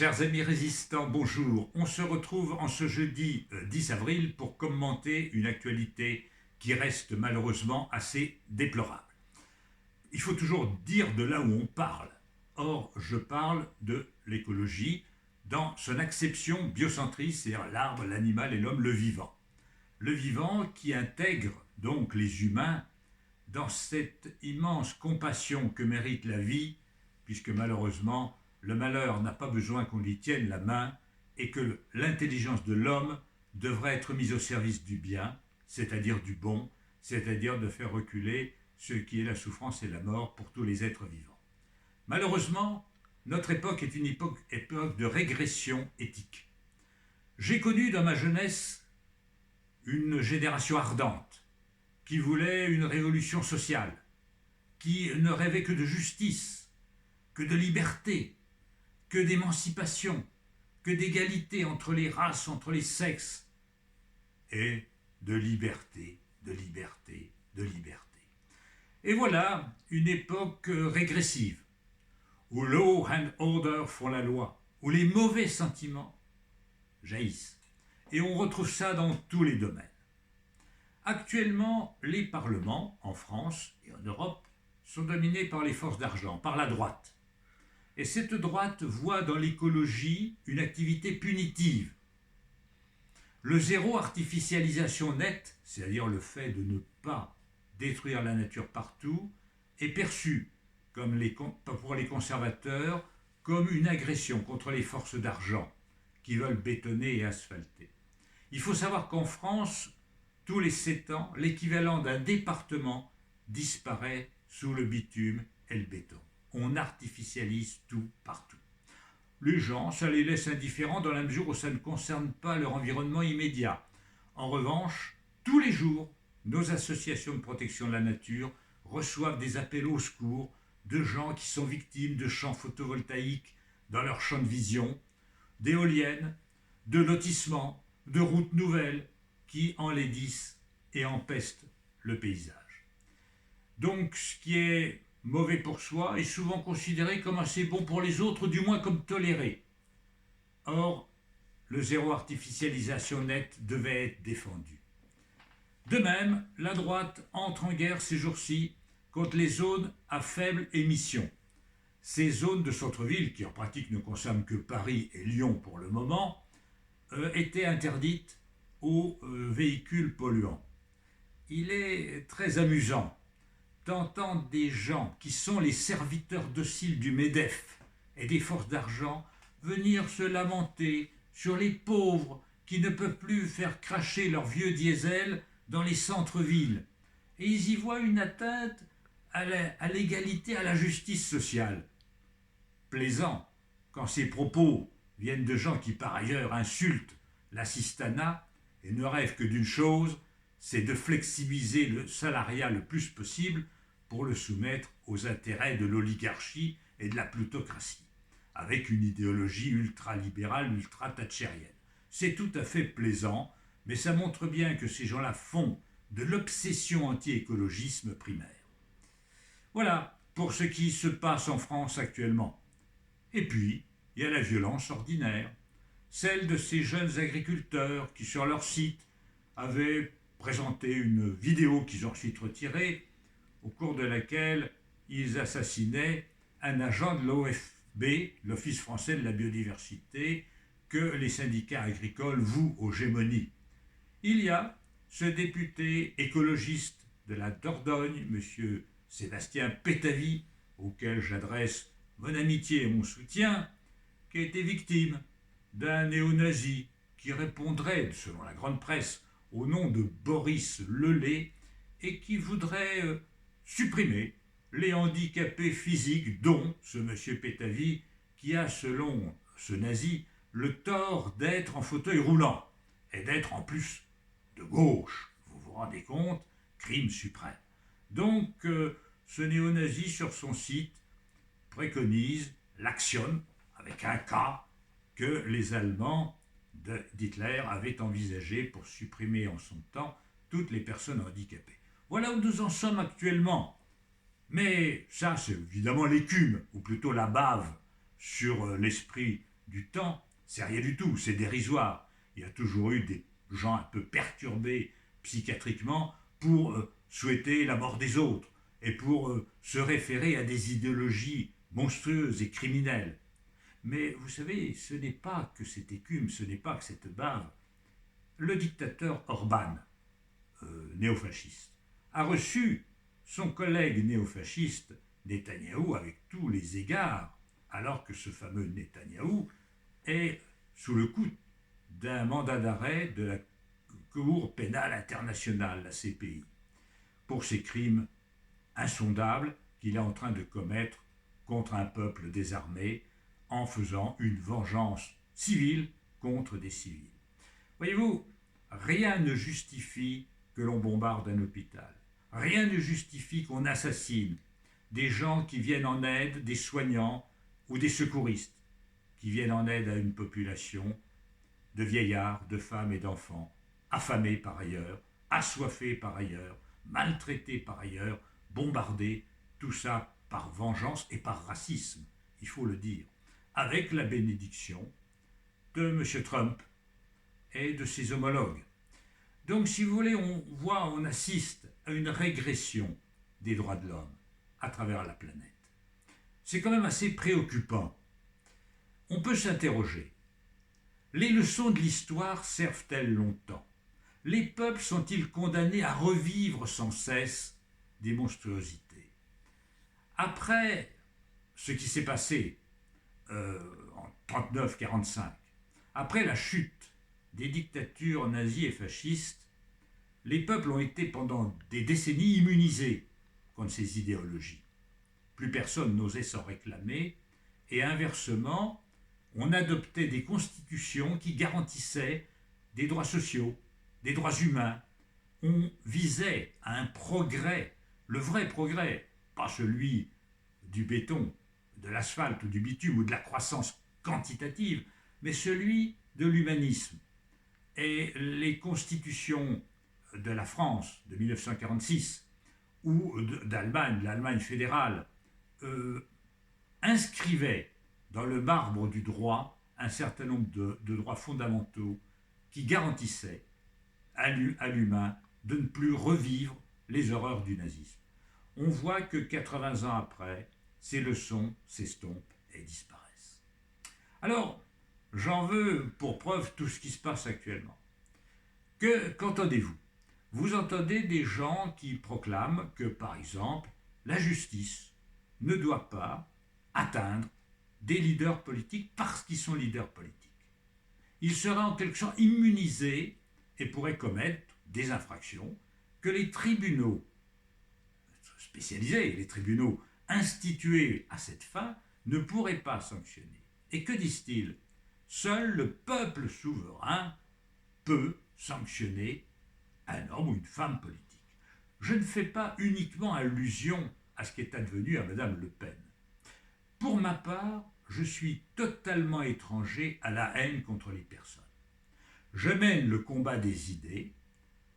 Chers amis résistants, bonjour. On se retrouve en ce jeudi 10 avril pour commenter une actualité qui reste malheureusement assez déplorable. Il faut toujours dire de là où on parle. Or, je parle de l'écologie dans son acception biocentriste, c'est-à-dire l'arbre, l'animal et l'homme, le vivant. Le vivant qui intègre donc les humains dans cette immense compassion que mérite la vie, puisque malheureusement, le malheur n'a pas besoin qu'on lui tienne la main et que l'intelligence de l'homme devrait être mise au service du bien, c'est-à-dire du bon, c'est-à-dire de faire reculer ce qui est la souffrance et la mort pour tous les êtres vivants. Malheureusement, notre époque est une époque de régression éthique. J'ai connu dans ma jeunesse une génération ardente qui voulait une révolution sociale, qui ne rêvait que de justice, que de liberté, que d'émancipation, que d'égalité entre les races, entre les sexes, et de liberté, de liberté, de liberté. Et voilà une époque régressive, où law and order font la loi, où les mauvais sentiments jaillissent. Et on retrouve ça dans tous les domaines. Actuellement, les parlements, en France et en Europe, sont dominés par les forces d'argent, par la droite. Et cette droite voit dans l'écologie une activité punitive. Le zéro artificialisation nette, c'est-à-dire le fait de ne pas détruire la nature partout, est perçu comme pour les conservateurs comme une agression contre les forces d'argent qui veulent bétonner et asphalter. Il faut savoir qu'en France, tous les 7 ans, l'équivalent d'un département disparaît sous le bitume et le béton. On artificialise tout partout. Les gens, ça les laisse indifférents dans la mesure où ça ne concerne pas leur environnement immédiat. En revanche, tous les jours, nos associations de protection de la nature reçoivent des appels au secours de gens qui sont victimes de champs photovoltaïques dans leur champ de vision, d'éoliennes, de lotissements, de routes nouvelles qui enlaidissent et empestent le paysage. Donc, ce qui est mauvais pour soi est souvent considéré comme assez bon pour les autres, du moins comme toléré. Or, le zéro artificialisation nette devait être défendu. De même, la droite entre en guerre ces jours-ci contre les zones à faible émission. Ces zones de centre-ville, qui en pratique ne consomment que Paris et Lyon pour le moment, étaient interdites aux véhicules polluants. Il est très amusant d'entendre des gens qui sont les serviteurs dociles du MEDEF et des forces d'argent venir se lamenter sur les pauvres qui ne peuvent plus faire cracher leur vieux diesel dans les centres-villes. Et ils y voient une atteinte à l'égalité, à la justice sociale. Plaisant quand ces propos viennent de gens qui par ailleurs insultent l'assistanat et ne rêvent que d'une chose, c'est de flexibiliser le salariat le plus possible pour le soumettre aux intérêts de l'oligarchie et de la plutocratie, avec une idéologie ultralibérale, ultra-thatchérienne. C'est tout à fait plaisant, mais ça montre bien que ces gens-là font de l'obsession anti-écologisme primaire. Voilà pour ce qui se passe en France actuellement. Et puis, il y a la violence ordinaire, celle de ces jeunes agriculteurs qui, sur leur site, avaient présenté une vidéo qu'ils ont ensuite retirée, au cours de laquelle ils assassinaient un agent de l'OFB, l'Office français de la biodiversité, que les syndicats agricoles vouent aux gémonies. Il y a ce député écologiste de la Dordogne, M. Sébastien Pétavy, auquel j'adresse mon amitié et mon soutien, qui a été victime d'un néo-nazi qui répondrait, selon la grande presse, au nom de Boris Lelay et qui voudrait supprimer les handicapés physiques, dont ce monsieur Pétavy, qui a, selon ce nazi, le tort d'être en fauteuil roulant et d'être en plus de gauche. Vous vous rendez compte? Crime suprême. Donc, ce néo-nazi, sur son site, préconise, l'actionne, avec un K, que les Allemands d'Hitler avaient envisagé pour supprimer en son temps toutes les personnes handicapées. Voilà où nous en sommes actuellement. Mais ça, c'est évidemment l'écume, ou plutôt la bave, sur l'esprit du temps, c'est rien du tout, c'est dérisoire. Il y a toujours eu des gens un peu perturbés psychiatriquement pour souhaiter la mort des autres et pour se référer à des idéologies monstrueuses et criminelles. Mais vous savez, ce n'est pas que cette écume, ce n'est pas que cette bave. Le dictateur Orban, néofasciste, a reçu son collègue néofasciste Netanyahou avec tous les égards, alors que ce fameux Netanyahou est sous le coup d'un mandat d'arrêt de la Cour pénale internationale, la CPI, pour ses crimes insondables qu'il est en train de commettre contre un peuple désarmé en faisant une vengeance civile contre des civils. Voyez-vous, rien ne justifie que l'on bombarde un hôpital. Rien ne justifie qu'on assassine des gens qui viennent en aide, des soignants ou des secouristes qui viennent en aide à une population de vieillards, de femmes et d'enfants, affamés par ailleurs, assoiffés par ailleurs, maltraités par ailleurs, bombardés, tout ça par vengeance et par racisme, il faut le dire, avec la bénédiction de M. Trump et de ses homologues. Donc, si vous voulez, on assiste à une régression des droits de l'homme à travers la planète. C'est quand même assez préoccupant. On peut s'interroger. Les leçons de l'histoire servent-elles longtemps? Les peuples sont-ils condamnés à revivre sans cesse des monstruosités? Après ce qui s'est passé en 1939-1945, après la chute des dictatures nazies et fascistes, les peuples ont été pendant des décennies immunisés contre ces idéologies. Plus personne n'osait s'en réclamer, et inversement, on adoptait des constitutions qui garantissaient des droits sociaux, des droits humains. On visait à un progrès, le vrai progrès, pas celui du béton, de l'asphalte ou du bitume ou de la croissance quantitative, mais celui de l'humanisme. Et les constitutions de la France de 1946 ou d'Allemagne, l'Allemagne fédérale, inscrivaient dans le marbre du droit un certain nombre de droits fondamentaux qui garantissaient à l'humain de ne plus revivre les horreurs du nazisme. On voit que 80 ans après, ces leçons s'estompent et disparaissent. Alors, j'en veux pour preuve tout ce qui se passe actuellement. Qu'entendez-vous? Vous entendez des gens qui proclament que, par exemple, la justice ne doit pas atteindre des leaders politiques parce qu'ils sont leaders politiques. Ils seraient en quelque sorte immunisés et pourraient commettre des infractions que les tribunaux spécialisés, les tribunaux institués à cette fin, ne pourraient pas sanctionner. Et que disent-ils? Seul le peuple souverain peut sanctionner un homme ou une femme politique. Je ne fais pas uniquement allusion à ce qui est advenu à Mme Le Pen. Pour ma part, je suis totalement étranger à la haine contre les personnes. Je mène le combat des idées,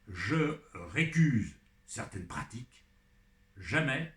je récuse certaines pratiques, jamais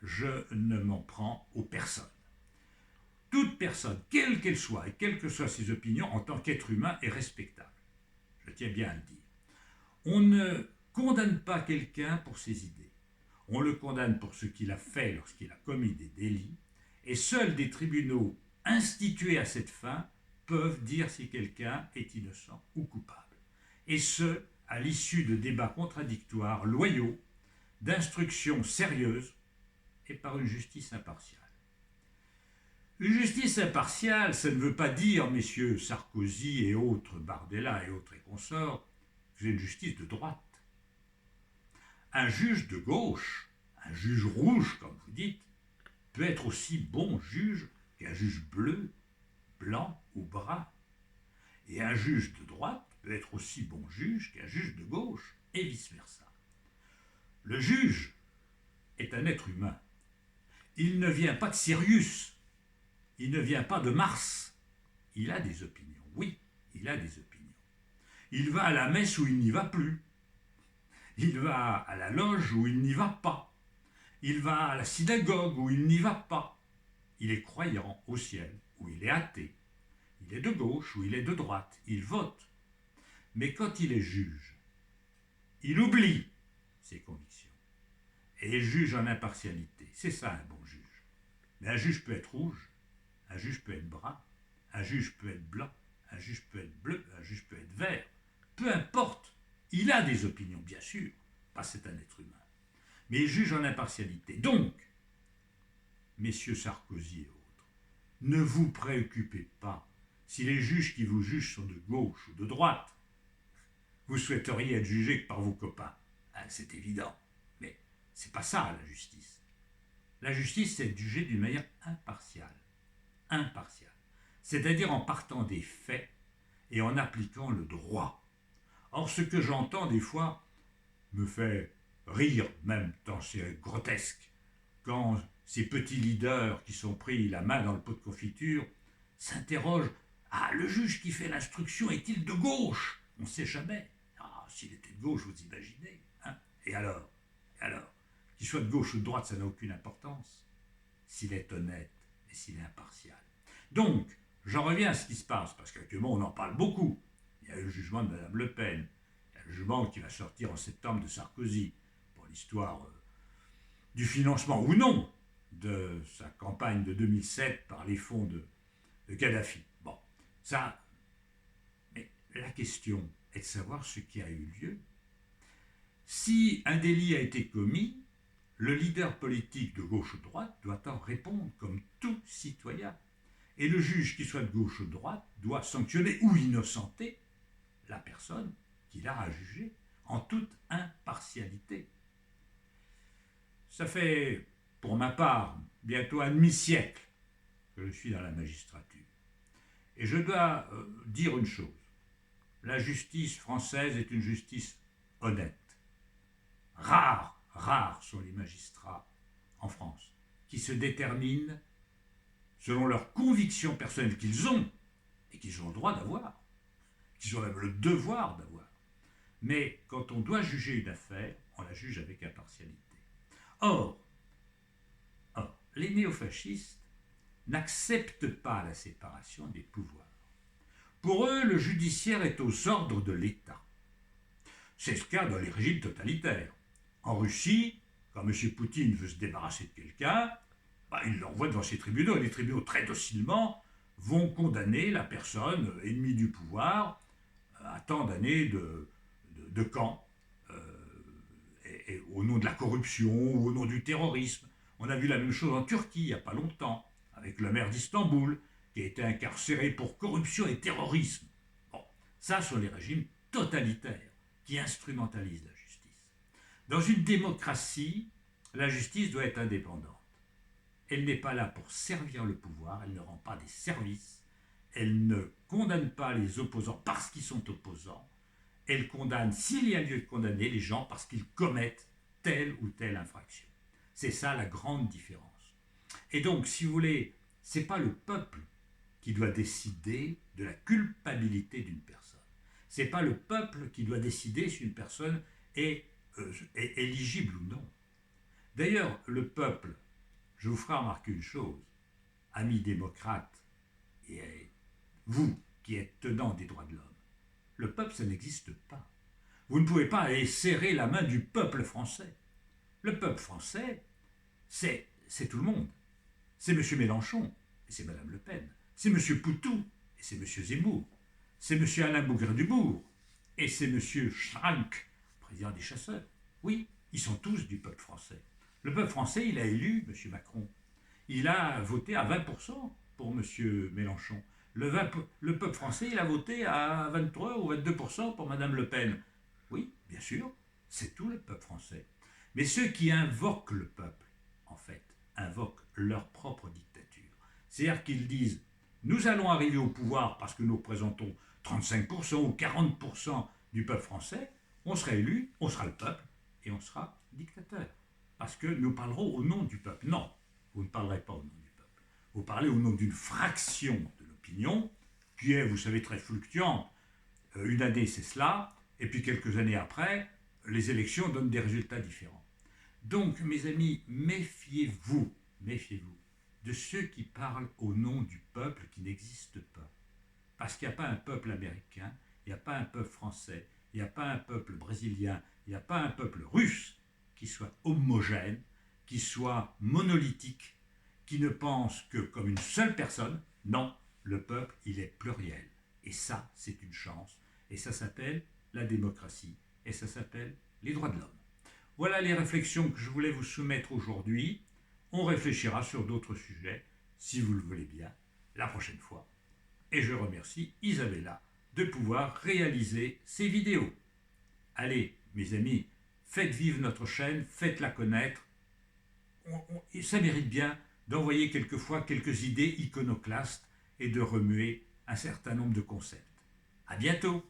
je ne m'en prends aux personnes. Toute personne, quelle qu'elle soit et quelles que soient ses opinions, en tant qu'être humain, est respectable. Je tiens bien à le dire. On ne condamne pas quelqu'un pour ses idées. On le condamne pour ce qu'il a fait lorsqu'il a commis des délits, et seuls des tribunaux institués à cette fin peuvent dire si quelqu'un est innocent ou coupable. Et ce, à l'issue de débats contradictoires, loyaux, d'instructions sérieuses et par une justice impartiale. Une justice impartiale, ça ne veut pas dire, messieurs Sarkozy et autres, Bardella et autres et consorts, que c'est une justice de droite. Un juge de gauche, un juge rouge, comme vous dites, peut être aussi bon juge qu'un juge bleu, blanc ou brun. Et un juge de droite peut être aussi bon juge qu'un juge de gauche, et vice-versa. Le juge est un être humain. Il ne vient pas de Sirius, il ne vient pas de Mars. Il a des opinions, oui, il a des opinions. Il va à la messe où il n'y va plus. Il va à la loge où il n'y va pas. Il va à la synagogue où il n'y va pas. Il est croyant au ciel, où il est athée, Il est de gauche ou il est de droite, il vote. Mais quand il est juge, il oublie ses convictions. Et il juge en impartialité. C'est ça un bon juge. Mais un juge peut être rouge, un juge peut être brun, un juge peut être blanc, un juge peut être bleu, un juge peut être vert. Peu importe, il a des opinions, bien sûr, parce que c'est un être humain. Mais il juge en impartialité. Donc, messieurs Sarkozy et autres, ne vous préoccupez pas si les juges qui vous jugent sont de gauche ou de droite. Vous souhaiteriez être jugé que par vos copains. C'est évident. Mais c'est pas ça la justice. La justice, c'est être jugé d'une manière impartiale. Impartiale. C'est-à-dire en partant des faits et en appliquant le droit. Or, ce que j'entends des fois me fait rire, même tant c'est grotesque, quand ces petits leaders qui sont pris la main dans le pot de confiture s'interrogent « Ah, le juge qui fait l'instruction est-il de gauche ?» On ne sait jamais. Ah, s'il était de gauche, vous imaginez. Hein? Et alors? Qu'il soit de gauche ou de droite, ça n'a aucune importance. S'il est honnête et s'il est impartial. Donc, j'en reviens à ce qui se passe, parce qu'actuellement, on en parle beaucoup. Il y a eu le jugement de Mme Le Pen. Il y a le jugement qui va sortir en septembre de Sarkozy pour l'histoire du financement ou non de sa campagne de 2007 par les fonds de Kadhafi. Bon, ça... Mais la question est de savoir ce qui a eu lieu. Si un délit a été commis, le leader politique de gauche ou de droite doit en répondre comme tout citoyen. Et le juge, qu'il soit de gauche ou de droite, doit sanctionner ou innocenter la personne qu'il a à juger en toute impartialité. Ça fait, pour ma part, bientôt un demi-siècle que je suis dans la magistrature. Et je dois dire une chose. La justice française est une justice honnête. Rares sont les magistrats en France qui se déterminent selon leurs convictions personnelles qu'ils ont et qu'ils ont le droit d'avoir, qu'ils ont même le devoir d'avoir. Mais quand on doit juger une affaire, on la juge avec impartialité. Or, les néofascistes n'acceptent pas la séparation des pouvoirs. Pour eux, le judiciaire est aux ordres de l'État. C'est le cas dans les régimes totalitaires. En Russie, quand M. Poutine veut se débarrasser de quelqu'un, il l'envoie devant ses tribunaux. Et les tribunaux, très docilement, vont condamner la personne ennemie du pouvoir à tant d'années de camp, et au nom de la corruption ou au nom du terrorisme. On a vu la même chose en Turquie il n'y a pas longtemps, avec le maire d'Istanbul, qui a été incarcéré pour corruption et terrorisme. Bon, ça sont les régimes totalitaires qui instrumentalisent la justice. Dans une démocratie, la justice doit être indépendante. Elle n'est pas là pour servir le pouvoir, elle ne rend pas des services, elle ne condamne pas les opposants parce qu'ils sont opposants, elle condamne, s'il y a lieu de condamner, les gens parce qu'ils commettent telle ou telle infraction. C'est ça la grande différence. Et donc, si vous voulez, ce n'est pas le peuple qui doit décider de la culpabilité d'une personne. Ce n'est pas le peuple qui doit décider si une personne est éligible ou non. D'ailleurs, le peuple, je vous ferai remarquer une chose, amis démocrates, et vous qui êtes tenants des droits de l'homme, le peuple, ça n'existe pas. Vous ne pouvez pas aller serrer la main du peuple français. Le peuple français, c'est tout le monde. C'est M. Mélenchon, et c'est Mme Le Pen. C'est M. Poutou, et c'est M. Zemmour. C'est M. Alain Bougrain-Dubourg, et c'est M. Schrank, président des chasseurs. Oui, ils sont tous du peuple français. Le peuple français, il a élu M. Macron. Il a voté à 20% pour M. Mélenchon. Le peuple français, il a voté à 23 ou 22% pour Mme Le Pen. Oui, bien sûr, c'est tout le peuple français. Mais ceux qui invoquent le peuple, en fait, invoquent leur propre dictature. C'est-à-dire qu'ils disent, nous allons arriver au pouvoir parce que nous représentons 35% ou 40% du peuple français, on sera élu, on sera le peuple, et on sera dictateur. Parce que nous parlerons au nom du peuple. Non, vous ne parlerez pas au nom du peuple. Vous parlez au nom d'une fraction de l'opinion, qui est, vous savez, très fluctuante. Une année, c'est cela, et puis quelques années après, les élections donnent des résultats différents. Donc, mes amis, méfiez-vous de ceux qui parlent au nom du peuple qui n'existe pas. Parce qu'il n'y a pas un peuple américain, il n'y a pas un peuple français, il n'y a pas un peuple brésilien, il n'y a pas un peuple russe qui soit homogène, qui soit monolithique, qui ne pense que comme une seule personne. Non, le peuple, il est pluriel. Et ça, c'est une chance. Et ça s'appelle la démocratie. Et ça s'appelle les droits de l'homme. Voilà les réflexions que je voulais vous soumettre aujourd'hui. On réfléchira sur d'autres sujets, si vous le voulez bien, la prochaine fois. Et je remercie Isabella de pouvoir réaliser ces vidéos. Allez, mes amis, faites vivre notre chaîne, faites-la connaître. Ça mérite bien d'envoyer quelquefois quelques idées iconoclastes et de remuer un certain nombre de concepts. À bientôt!